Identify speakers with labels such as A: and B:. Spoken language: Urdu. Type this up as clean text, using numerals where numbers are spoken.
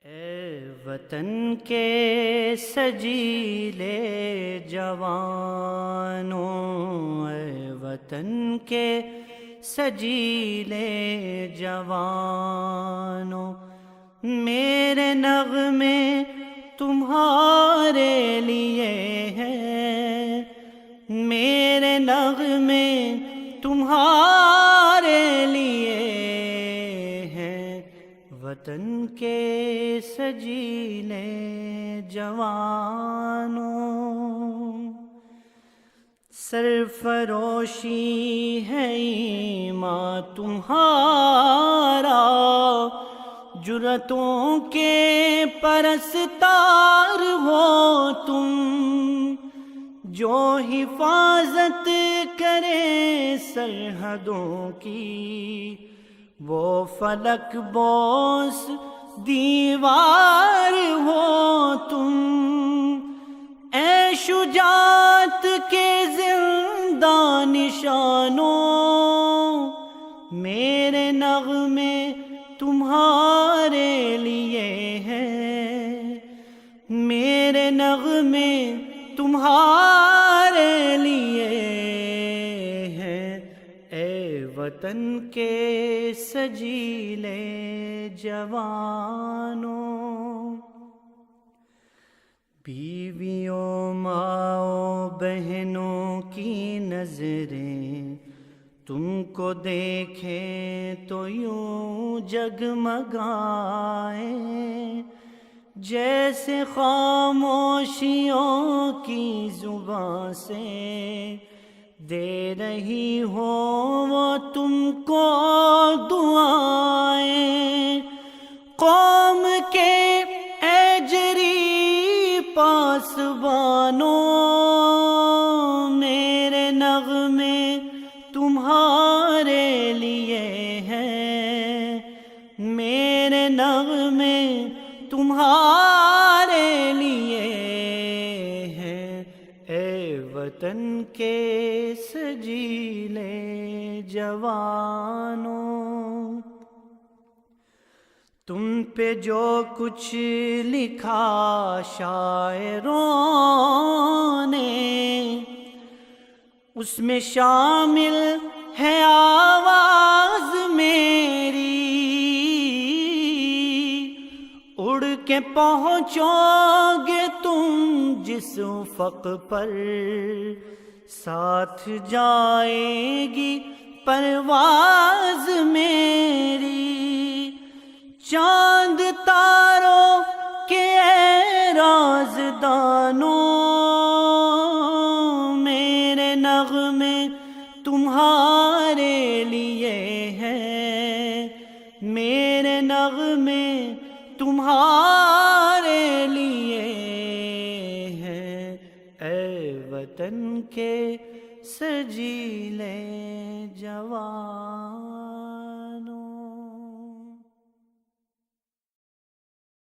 A: اے وطن کے سجیلے جوانوں، اے وطن کے سجیلے جوانوں، میرے نغمے تمہارے لیے ہیں، میرے نغمے تمہارے لیے ہیں، وطن کے سجیلے جوانوں، سرفروشی ہے ایمان تمہارا، جرأتوں کے پرستار ہو تم، جو حفاظت کرے سرحدوں کی، وہ فلک بوس دیوار ہو تم، اے شجاعت کے زندہ نشانوں، میرے نغمے تمہارے لیے ہیں، میرے نغمے تمہارے لیے ہیں، اے وطن کے سجیلے جوانوں، بیویوں ماؤں بہنوں کی نظریں تم کو دیکھیں تو یوں جگمگائیں، جیسے خاموشیوں کی زبان سے دے رہی ہو وہ تم کو دعائیں، قوم کے اجری پاسبانوں، میرے نغمے تمہارے لیے ہیں، میرے نغمے تمہارے لیے ہیں، اے وطن کے سجیلے جوانوں، تم پہ جو کچھ لکھا شاعروں نے، اس میں شامل ہے آواز میری، اڑ کے پہنچو گے تم جس افق پر، ساتھ جائے گی پرواز میری، چاند تاروں کے اے رازدانوں، میرے نغمے تمہارے لیے ہیں، میرے نغمے تمہارے لیے ہیں، اے وطن کے سجیلے جوان۔